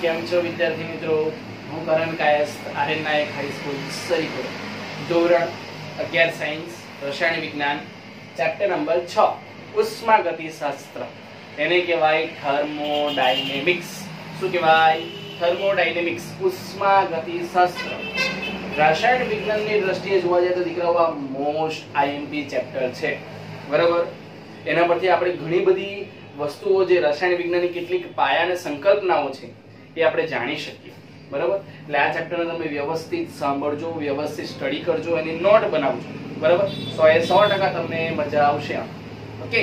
કેમ છો વિદ્યાર્થી મિત્રો? હું કરણ કાયસ્થ, આર્યન નાયક હાઈસ્કૂલ સરીપુર, ધોરણ 11 સાયન્સ રસાયણ વિજ્ઞાન, ચેપ્ટર નંબર 6 ઉષ્માગતિશાસ્ત્ર. એને કહેવાય થર્મોડાયનેમિક્સ. શું કહેવાય? થર્મોડાયનેમિક્સ, ઉષ્માગતિશાસ્ત્ર. રસાયણ વિજ્ઞાનની દ્રષ્ટિએ જોવા જાય તો દીકરાઓ આ મોસ્ટ આઈએમપી ચેપ્ટર છે, બરાબર. એના પરથી આપણે ઘણી બધી વસ્તુઓ, જે રસાયણ વિજ્ઞાનની કેટલીક પાયા અને સંકલ્પનાઓ છે એ આપણે જાણી શકીએ, બરાબર. એટલે આ ચેપ્ટરને તમે વ્યવસ્થિત સાંભળજો, વ્યવસ્થિત સ્ટડી કરજો, એની નોટ બનાવજો, બરાબર. 100% તમને મજા આવશે. ઓકે,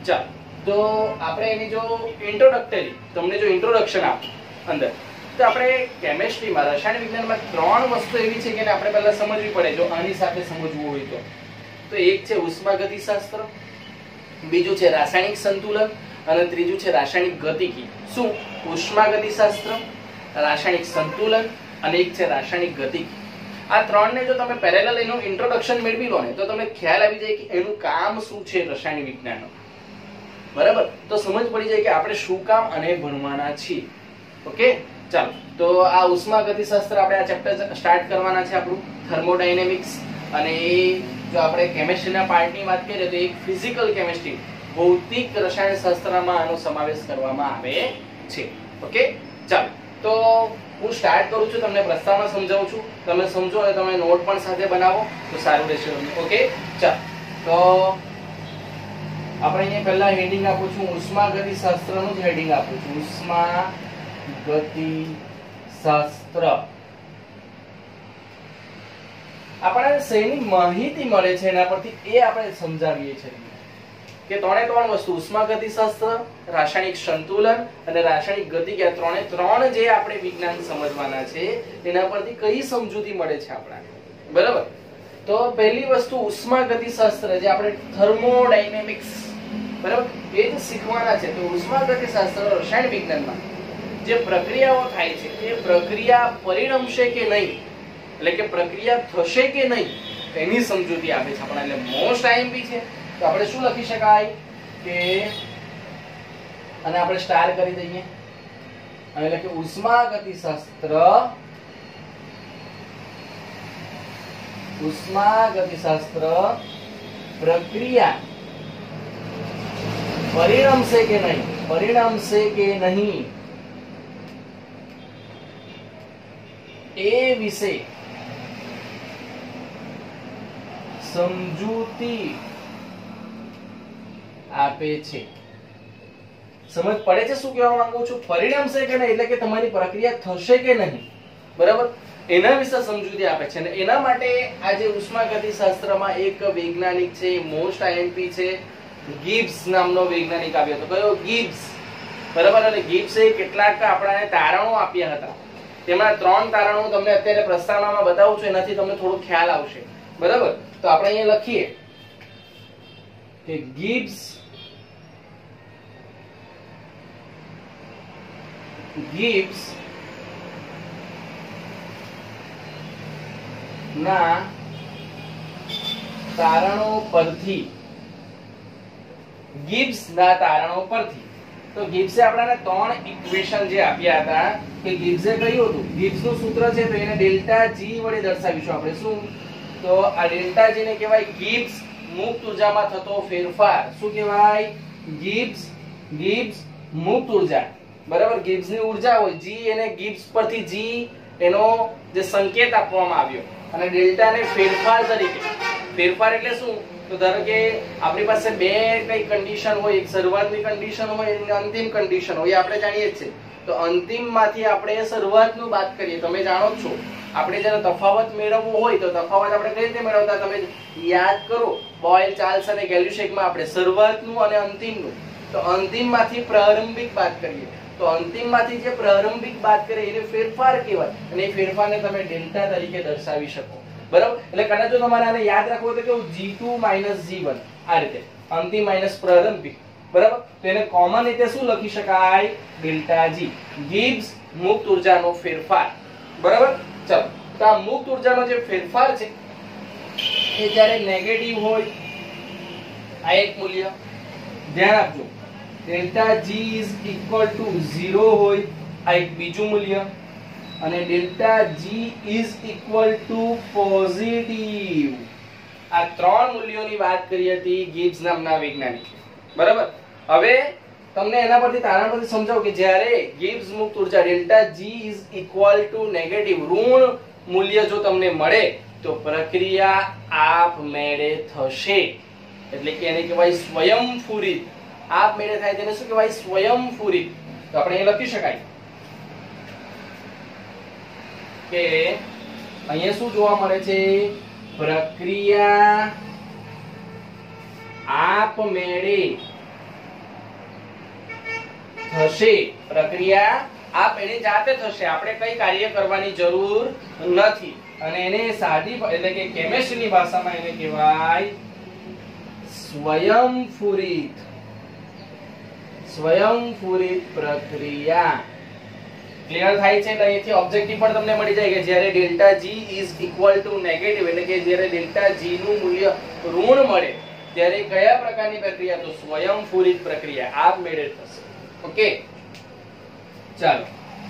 ચાલો. તો આપણે એની જો ઇન્ટ્રોડક્ટરી, તમને જો ઇન્ટ્રોડક્શન આપું અંદર, તો આપણે કેમેસ્ટ્રીમાં, રસાયણ વિજ્ઞાનમાં 3 વસ્તુ એવી છે કે આપણે પહેલા સમજવી પડે જો આની સાથે સમજવું હોય તો એક છે ઉષ્માગતિશાસ્ત્ર, બીજું છે રાસાયણિક સંતુલન અને ત્રીજું છે રાસાયણિક ગતિકી. શું? ઉષ્માગતિશાસ્ત્ર, રાસાયણિક સંતુલન અને એક છે રાસાયણિક ગતિકી. આ 3 ને જો તમે પેરેલલ એનું ઇન્ટ્રોડક્શન મેળવી લો ને તો તમને ખ્યાલ આવી જાય કે એનું કામ શું છે રસાયણ વિજ્ઞાનનું, બરાબર. તો સમજ પડી જાય કે આપણે શું કામ અને ભણવાના છીએ. ઓકે, ચાલો. તો આ ઉષ્માગતિશાસ્ત્ર આપણે આ ચેપ્ટર સ્ટાર્ટ કરવાના છે, આપણું થર્મોડાયનેમિક્સ. અને જો આપણે કેમેસ્ટ્રીના પાર્ટની વાત કરીએ તો એક ફિઝિકલ કેમેસ્ટ્રી, ભૌતિક રસાયણશાસ્ત્રમાં આનો સમાવેશ કરવામાં આવે છે. ઓકે, ચાલો. તો હું સ્ટાર્ટ કરું છું, તમને પ્રસ્તાવના સમજાવું છું, તમે સમજો અને તમે નોટ પણ સાથે બનાવો તો સારું રહેશે. ઓકે, ચાલો. તો આપણે અહીંયા પહેલા હેડિંગ આપું છું, ઉષ્માગતિશાસ્ત્રનું જ હેડિંગ આપું છું, ઉષ્માગતિશાસ્ત્ર. આપણને શેની માહિતી મળે છે એના પરથી એ આપણે સમજાવીએ છીએ કે 3 વસ્તુ, ઉષ્માગતિશાસ્ત્ર, રાસાયણિક સંતુલન અને રાસાયણિક ગતિકી, આ 3 જે આપણે વિજ્ઞાન સમજવાના છે એના પરથી કઈ સમજૂતી મળે છે આપણને, બરાબર. તો પહેલી વસ્તુ ઉષ્માગતિશાસ્ત્ર, જે આપણે થર્મોડાયનેમિક્સ, બરાબર, એ જ શીખવાના છે. તો ઉષ્માગતિશાસ્ત્ર રસાયણ વિજ્ઞાનમાં જે પ્રક્રિયાઓ થાય છે એ પ્રક્રિયા પરિણમશે કે નહીં, એટલે કે પ્રક્રિયા થશે કે નહીં, એની સમજૂતી આપે છે આપણને. એટલે મોસ્ટ આઈએમપી છે. તો આપણે શું લખી શકાય કે, અને આપણે સ્ટાર કરી દઈએ અને એટલે કે ઉષ્માગતિશાસ્ત્ર, ઉષ્માગતિશાસ્ત્ર પ્રક્રિયા પરિણમશે કે નહીં, પરિણમશે કે નહીં એ વિશે સમજૂતી આપે છે. સમજ પડે છે શું કહેવા માંગુ છું? પરિણામશે કે નહીં એટલે કે તમારી પ્રક્રિયા થશે કે નહીં, બરાબર, એના વિશે સમજૂતી આપે છે. અને એના માટે આજે ઉષ્માગતિશાસ્ત્રમાં એક વૈજ્ઞાનિક છે, મોસ્ટ આઈએમપી છે, ગિબ્સ નામનો વૈજ્ઞાનિક આવ્યો હતો. કયો? ગિબ્સ, બરાબર. અને ગિબ્સે કેટલાક આપણને તારણો આપ્યા હતા. તેમાં 3 તારણો તમને અત્યારે પ્રસ્તાવનામાં બતાવું છું, એનાથી તમને થોડો ખ્યાલ આવશે, બરાબર. તો આપણે અહીંયા લખીએ કે ગિબ્સ ના તારણો પરથી, તો ગિબ્સે આપણને 3 ઇક્વેશન જે આપ્યા હતા કે ગિબ્સે કહ્યું હતું, ગિબ્સનું સૂત્ર છે તો એને ડેલ્ટા જી વડે દર્શાવીશું આપણે. શું? તો આ ડેલ્ટા જી ને કહેવાય ગિબ્સ મુક્ત ઉર્જામાં થતો ફેરફાર. શું કહેવાય? ગિબ્સ મુક્ત ઉર્જા, બરાબર. ગિબ્સની ઉર્જા હોય જી, એને ગિબ્સ પરથી જી એનો જે સંકેત આપવામાં આવ્યો, અને ડેલ્ટા ને ફેરફાર તરીકે. ફેરફાર એટલે શું? તો ધારો કે આપણી પાસે 2 કઈ કન્ડિશન હોય, એક શરૂઆતની કન્ડિશન હોય અને અંતિમ કન્ડિશન હોય, આપણે જાણીએ જ છે. તો અંતિમ માંથી આપણે શરૂઆતનું બાદ કરીએ. તમે જાણો જ છો, આપણે જ્યારે તફાવત મેળવવો હોય તો તફાવત આપણે કઈ રીતે મેળવતા, તમે યાદ કરો. બોઇલ, ચાર્લ્સ અને ગેલ્યુશેકમાં આપણે શરૂઆતનું અને અંતિમનું, તો અંતિમમાંથી પ્રારંભિક બાદ કરીએ. તો અંતિમમાંથી જે પ્રારંભિક બાદ કરીએ એને ફેરફાર કહેવાય, અને એ ફેરફારને તમે ડેલ્ટા તરીકે દર્શાવી શકો, બરાબર. એટલે કદાચ જો તમારે આને યાદ રાખવું હોય તો કેવું, G2 - G1, આ રીતે અંતિમ માઈનસ પ્રારંભિક, બરાબર. તો એને કોમન રીતે શું લખી શકાય? ડેલ્ટા જી, ગિબ્સ મુક્ત ઉર્જાનો ફેરફાર, બરાબર. ચાલો. તો આ મુક્ત ઉર્જાનો જે ફેરફાર છે એ જ્યારે નેગેટિવ હોય, આ એક મૂલ્ય ધ્યાન આપજો, delta G is equal to 0 હોય, આ એક બીજું મૂલ્ય અને delta G is equal to positive. આ ત્રણ મૂલ્યોની વાત કરી હતી ગિબ્સ નામના વૈજ્ઞાનિકે. બરાબર. હવે તમને એના પરથી તારણ પરથી સમજાવો કે જ્યારે ગિબ્સ મુક્ત ઉર્જા delta G is equal to negative ઋણ મૂલ્ય જો તમને મળે તો પ્રક્રિયા આપમેળે થશે. એટલે કે એને કહેવાય સ્વયંસ્ફુરિત. આપમેળે થાય તેને શું કહેવાય? સ્વયંસ્ફુરિત. તો આપણે એ લખી શકાય કે અહીંયા શું જોવા મળે છે? પ્રક્રિયા આપમેળે થશે. પ્રક્રિયા આપમેળે જાતે થશે. આપણે કઈ કાર્ય કરવાની જરૂર નથી. અને એને સાદી એટલે કે કેમિસ્ટ્રીની ભાષામાં એને કહેવાય સ્વયંસ્ફુરિત. સ્વયંસ્ફુરિત પ્રક્રિયા. ક્લિયર થાય છે? એટલે અહીંથી ઓબ્જેક્ટિવ પણ તમને મળી જાય કે જ્યારે delta G is equal to negative એટલે કે જ્યારે ડેલ્ટા જી નું મૂલ્ય ઋણ મળે ત્યારે કયા પ્રકારની પ્રક્રિયા? તો સ્વયંસ્ફુરિત પ્રક્રિયા આપમેળે થશે. ઓકે, ચાલો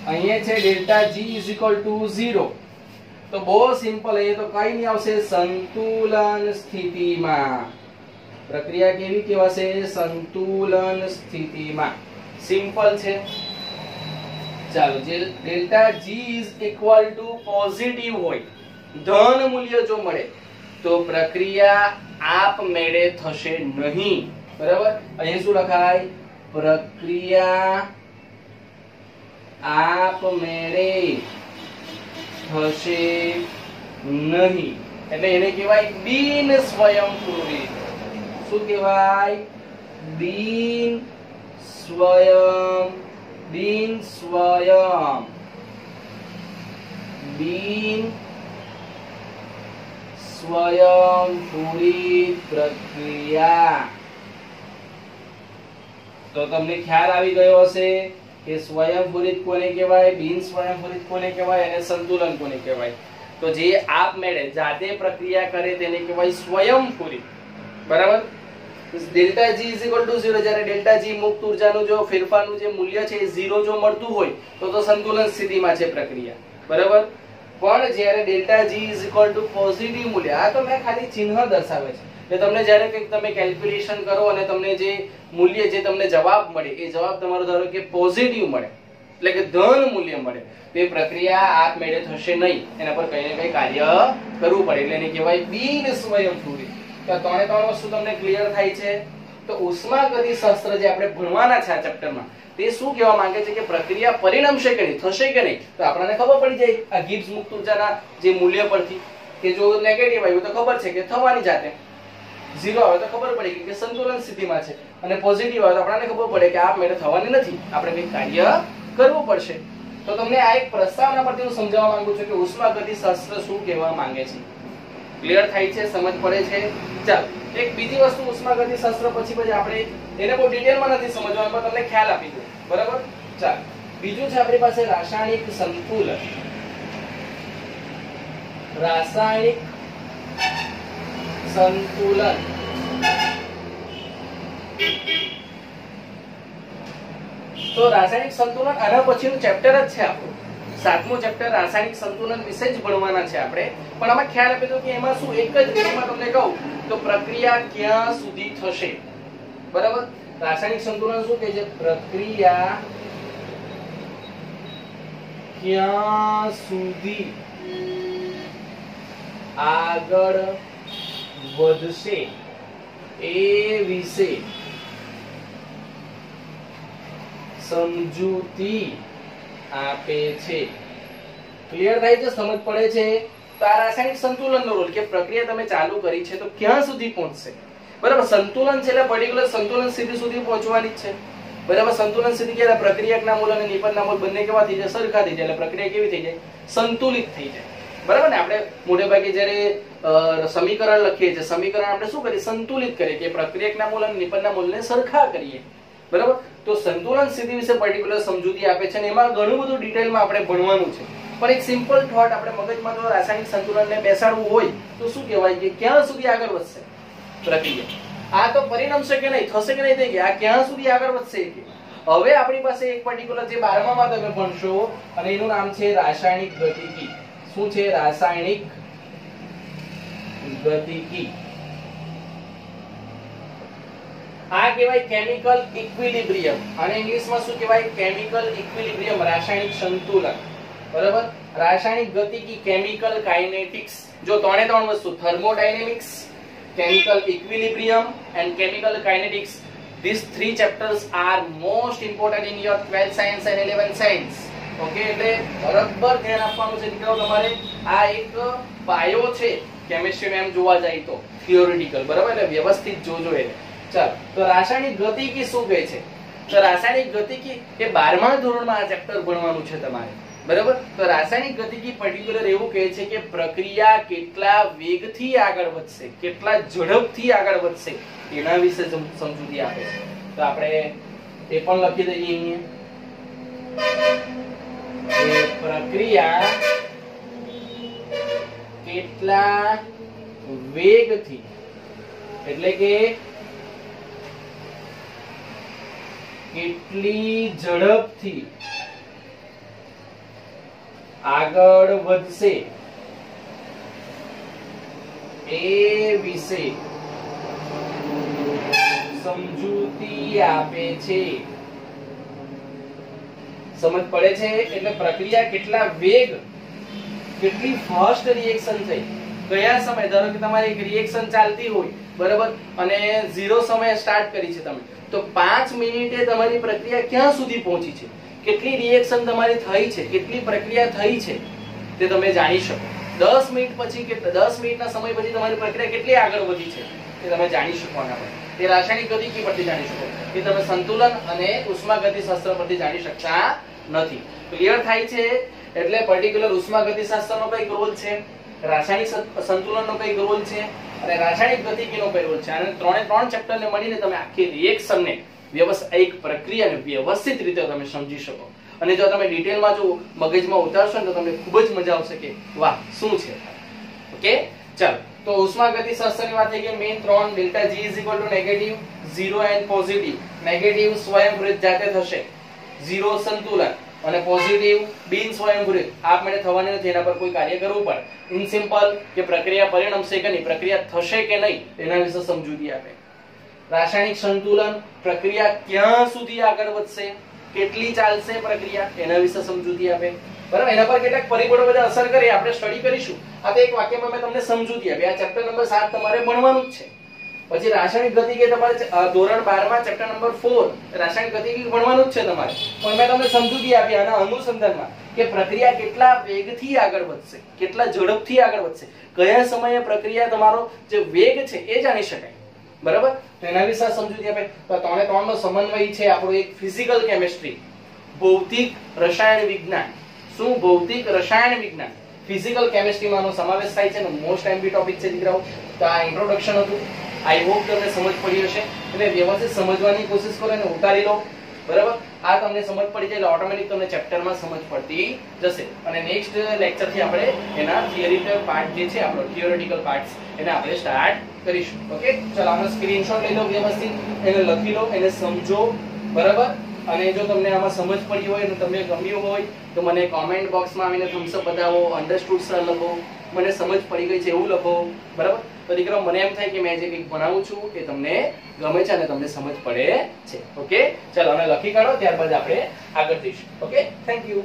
અહીંયા છે delta G is equal to 0. તો બહુ સિમ્પલ. અહીંયા તો કઈ નહીં આવશે. સંતુલન સ્થિતિમાં પ્રક્રિયા કેવી કહેવાશે? સંતુલન સ્થિતિમાં. સિમ્પલ છે. ચાલો, જે delta G is equal to positive હોય, ધન મૂલ્ય જો મળે તો પ્રક્રિયા આપમેળે થશે નહીં. બરાબર. અહીં શું લખાય? પ્રક્રિયા આપમેળે થશે નહીં. એટલે એને કહેવાય બિન સ્વયંસ્ફુરિત. શું કહેવાય? બિન સ્વયંસ્ફુરિત પ્રક્રિયા. તો તમને ખ્યાલ આવી ગયો હશે કે સ્વયંસ્ફુરિત કોને કહેવાય, બિન સ્વયંસ્ફુરિત કોને કહેવાય અને સંતુલન કોને કહેવાય. તો જે આપમેળે જાતે પ્રક્રિયા કરે તેને કહેવાય સ્વયંસ્ફુરિત. બરાબર. Delta G is equal to 0 જ્યારે ડેલ્ટા જી મુક્ત ઉર્જાનું જો ફેરફારનું જે મૂલ્ય છે એ 0 જો મળતું હોય તો સંતુલન સ્થિતિમાં છે પ્રક્રિયા. બરાબર. પણ જ્યારે delta G is equal to positive મૂલ્ય, આ તો મેં ખાલી ચિહ્ન દર્શાવે છે કે તમને જ્યારે કંઈક તમે કેલ્ક્યુલેશન કરો અને તમને જે મૂલ્ય જે તમને જવાબ મળે એ જવાબ તમારો ધારો કે પોઝિટિવ મળે એટલે કે ધન મૂલ્ય મળે તો એ પ્રક્રિયા આપમેળે થશે નહીં. એના પર કંઈ ને કંઈ કાર્ય કરવું પડે એટલે એને કહેવાય બિન સ્વયંસ્ફુરિત. તો ત્રણે ત્રણ વસ્તુ તમને ક્લિયર થાય છે. તો ઉષ્માગતિશાસ્ત્ર જે આપણે ભણવાના છે આ ચેપ્ટરમાં તે શું કહેવા માંગે છે કે પ્રક્રિયા પરિણમશે કે નહીં, થશે કે નહીં. તો આપણને ખબર પડી જાય આ ગિબ્સ મુક્ત ઉર્જાના જે મૂલ્ય પરથી કે જો નેગેટિવ આવ્યું તો ખબર છે કે થવાની જાતે, 0 આવે તો ખબર પડી કે સંતુલન સ્થિતિમાં છે અને પોઝિટિવ આવે તો આપણને ખબર પડે કે આપમેળે થવાની નથી, આપણે કંઈક કાર્ય કરવું પડશે. તો તમને આ એક પ્રસ્તાવના પરથી હું સમજાવવા માંગુ છું કે ઉષ્માગતિશાસ્ત્ર શું કહેવા માંગે છે. ક્લિયર થાય છે? સમજ પડે છે? ચાલો, એક બીજી વસ્તુ ઉષ્માગતિશાસ્ત્ર પછી આપણે એને બહુ ડિટેલમાં નથી સમજવાનું પણ તમને ખ્યાલ આપી દઉં. બરાબર. ચાલો, બીજું છે આપણી પાસે રાસાયણિક સંતુલન. રાસાયણિક સંતુલન. તો રાસાયણિક સંતુલન આના પછીનું ચેપ્ટર જ છે આપણું 7મું ચેપ્ટર. રાસાયણિક સંતુલન વિશે જ ભણવાના છે આપણે. પણ આમાં ખ્યાલ આપી દો કે એમાં શું એક જ મિનિટમાં તમને કહું તો પ્રક્રિયા ક્યાં સુધી થશે. બરાબર. રાસાયણિક સંતુલન શું કહે છે? પ્રક્રિયા ક્યાં સુધી આગળ વધશે એ વિશે સમજૂતી આપે છે. ક્લિયર થાય છે? સમજ પડે છે? તો આ રાસાયણિક સંતુલનનો રોલ કે પ્રક્રિયા તમે ચાલુ કરી છે તો ક્યાં સુધી પહોંચશે. બરાબર. સંતુલન છે એટલે પર્ટિક્યુલર સંતુલન સ્થિતિ સુધી પહોંચવાની જ છે. બરાબર. સંતુલન સ્થિતિ ક્યારે? પ્રક્રિયકના મૂળ અને નિપજના મૂળ બંને કેવા થઈ જાય? સરખા થઈ જાય એટલે પ્રક્રિયા કેવી થઈ જાય? સંતુલિત થઈ જાય. બરાબર ને. આપણે મોટે ભાગે જ્યારે સમીકરણ લખીએ છીએ સમીકરણ આપણે શું કરીએ? સંતુલિત કરીએ કે પ્રક્રિયકના મૂળ અને નિપજના મૂળને સરખા કરીએ. બરાબર. તો સંતુલન સ્થિતિ વિશે પર્ટિક્યુલર સમજૂતી આપે છે અને એમાં ઘણું બધું ડિટેલમાં આપણે ભણવાનું છે. પણ એક સિમ્પલ થોટ આપણે મગજમાં જો રાસાયણિક સંતુલનને બેસાડવું હોય તો શું કહેવાય કે ક્યાં સુધી આગળ વધશે પ્રક્રિયા? આ તો પરિણમશે કે નહીં, થશે કે નહીં, આ ક્યાં સુધી આગળ વધશે હવે આપણી પાસે એક પર્ટિક્યુલર જે 12માં તમે ભણશો અને એનું નામ છે રાસાયણિક ગતિકી. શું છે? રાસાયણિક ગતિકી. આ કહેવાય કેમિકલ ઇક્વિલિબ્રિયમ અને ઇંગ્લિશમાં શું કહેવાય? કેમિકલ ઇક્વિલિબ્રિયમ, રાસાયણિક સંતુલન. બરાબર? રાસાયણિક ગતિકી, કેમિકલ કાઇનેટિક્સ. જો ત્રણે ત્રણ વસ્તુ, thermodynamics, chemical equilibrium and chemical kinetics, these three chapters are most important in your 12th science and 11th science. Okay, એટલે બરાબર ધ્યાન આપવાનું છે દીકરાઓ તમારે. આ એક પાયો છે કેમિસ્ટ્રી માં એમ જોવા જાય તો થિયોરિટિકલ. બરાબર? એટલે વ્યવસ્થિત જોજો એને. ચાલો, તો રાસાયણિક ગતિકી શું કહે છે? તો રાસાયણિક ગતિકી એ 12મા ધોરણમાં આ ચેપ્ટર ભણવાનું છે તમારે. બરાબર? તો રાસાયણિક ગતિકી પર્ટિક્યુલર એવું કહે છે કે પ્રક્રિયા કેટલા વેગથી આગળ વધશે, કેટલા ઝડપથી આગળ વધશે એના વિશે સમજૂતી આપે છે. તો આપણે એ પણ લખી દઈએ અહીંયા કે પ્રક્રિયા કેટલા વેગથી, એટલે કે કેટલી ઝડપથી આગળ વધશે એ વિશે સમજૂતી આપે છે. સમજ પડે છે? એટલે પ્રક્રિયા કેટલા વેગ, કેટલી ફાસ્ટ રિએક્શન થઈ, કયા સમય, ધારો કે તમારી એક રિએક્શન ચાલતી હોય, બરાબર, અને 0 સમયે સ્ટાર્ટ કરી છે તમે, તો 5 મિનિટે તમારી પ્રક્રિયા ક્યાં સુધી પહોંચી છે, કેટલી રિએક્શન તમારી થઈ છે, કેટલી પ્રક્રિયા થઈ છે તે તમે જાણી શકો. 10 મિનિટ પછી કે 10 મિનિટના સમય પછી તમારી પ્રક્રિયા કેટલી આગળ વધી છે તે તમે જાણી શકો. તે રાસાયણિક ગતિકી પરથી જાણી શકો. એ તમે સંતુલન અને ઉષ્માગતિશાસ્ત્ર પરથી જાણી શકતા નથી. ક્લિયર થાય છે? એટલે પર્ટિક્યુલર ઉષ્માગતિશાસ્ત્રનો કઈ રોલ છે, રાસાયણિક સંતુલનનો કઈ રોલ છે અને રાસાયણિક ગતિકીનો કઈ રોલ છે. અને ત્રણે ત્રણ ચેપ્ટરને મળીને તમે આખી રિએક્શનને વ્યવસાયિક પ્રક્રિયાને વ્યવસ્થિત રીતે તમે સમજી શકો. અને જો તમે ડિટેલમાં જો મગજમાં ઉતારશો ને તો તમને ખૂબ જ મજા આવશે કે વાહ શું છે. ઓકે, ચાલો, તો ઉષ્માગતિશાસ્ત્રની વાત થઈ ગઈ. Main 3 delta G = negative, 0 and positive. Negative સ્વયંવૃત જાતે થશે, 0 સંતુલન, અને પોઝિટિવ બિન સ્વયંવૃત આપમેળે થવાની નથી, એના પર કોઈ કાર્ય કરવું પડે. ઇન સિમ્પલ કે પ્રક્રિયા પરિણમશે કે નહીં, પ્રક્રિયા થશે કે નહીં એના વિશે સમજૂતી આપે. રાસાયણિક સંતુલન, પ્રક્રિયા ક્યાં સુધી આગળ વધશે, કેટલી ચાલશે પ્રક્રિયા, એના વિશે સમજૂતી આપે. બરાબર? એના પર કેટલાક પરિબળો બધા અસર કરે, આપણે સ્ટડી કરીશું. આ તો એક વાક્યમાં મેં તમને સમજૂતી આપી. આ ચેપ્ટર નંબર 7 તમારે ભણવાનું જ છે. પછી રાસાયણિક ગતિકી તમારે ધોરણ 12 માં ચેપ્ટર નંબર 4 રાસાયણિક ગતિકી ભણવાનું જ છે તમારે. પણ મેં તમને સમજૂતી આપી આના અનુસંધાનમાં કે પ્રક્રિયા કેટલા વેગથી આગળ વધશે, કેટલા ઝડપથી આગળ વધશે, કયા સમયે પ્રક્રિયા તમારો જે વેગ છે એ જાણી શકાય. બરાબર? તો એના વિશે સમજૂતી આપે. તો ત્રણે ત્રણનો સમન્વય છે આપણું એક ફિઝિકલ કેમિસ્ટ્રી, ભૌતિક રસાયણ વિજ્ઞાન. શું? ભૌતિક રસાયણ વિજ્ઞાન, ફિઝિકલ કેમિસ્ટ્રીમાંનો સમાવેશ થાય છે. મોસ્ટ એમપી ટોપિક છે દીકરાઓ. તો આ ઇન્ટ્રોડક્શન હતું. આઈ હોપ તમને સમજ પડી હશે. એટલે વ્યવસ્થિત સમજવાની કોશિશ કરો અને ઉતારી લો. બરાબર? આ તમને સમજ પડી જાય એટલે ઓટોમેટિક તમને ચેપ્ટરમાં સમજ પડતી જશે. અને નેક્સ્ટ લેક્ચર થી આપણે એના થિયરિટિકલ પાર્ટ જે છે આપણો થિયોરેટિકલ પાર્ટ્સ એને આપણે સ્ટાર્ટ કરીશું. ઓકે, ચલો આનો સ્ક્રીનશોટ લઈ લો, વ્યવસ્થિત એને લખી લો, એને સમજો. બરાબર? અને જો તમને આમાં સમજ પડી હોય અને તમને ગમ્યું હોય તો મને કોમેન્ટ બોક્સમાં આવીને થમ્સ અપ બતાવો, અન્ડરસ્ટુડ સર લખો, મને સમજ પડી ગઈ છે એવું લખો. બરાબર? તો દીકરો મને એમ થાય કે મેં જે કંઈક ભણાવું છું એ તમને ગમે છે અને તમને સમજ પડે છે. ઓકે, ચાલો આને લખી કાઢો, ત્યારબાદ આપણે આગળ જઈશું. Okay, thank you.